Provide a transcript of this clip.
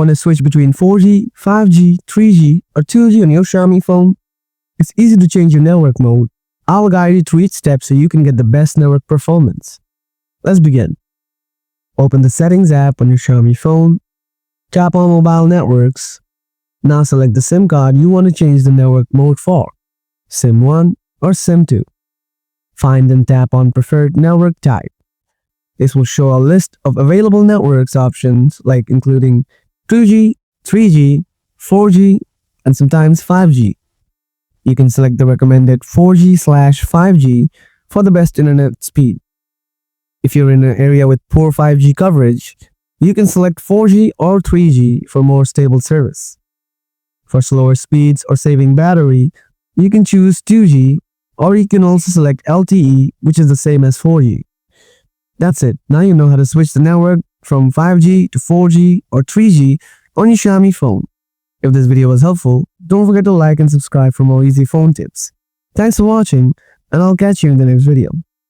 Want to switch between 4G, 5G, 3G, or 2G on your Xiaomi phone? It's easy to change your network mode. I'll guide you through each step so you can get the best network performance. Let's begin. Open the Settings app on your Xiaomi phone. Tap on Mobile Networks. Now select the SIM card you want to change the network mode for, SIM 1 or SIM 2. Find and tap on Preferred Network Type. This will show a list of available networks options like including 2G, 3G, 4G, and sometimes 5G. You can select the recommended 4G/5G for the best internet speed. If you're in an area with poor 5G coverage, you can select 4G or 3G for more stable service. For slower speeds or saving battery, you can choose 2G, or you can also select LTE, which is the same as 4G. That's it. Now you know how to switch the network from 5G to 4G or 3G on your Xiaomi phone. If this video was helpful, don't forget to like and subscribe for more easy phone tips. Thanks for watching, and I'll catch you in the next video.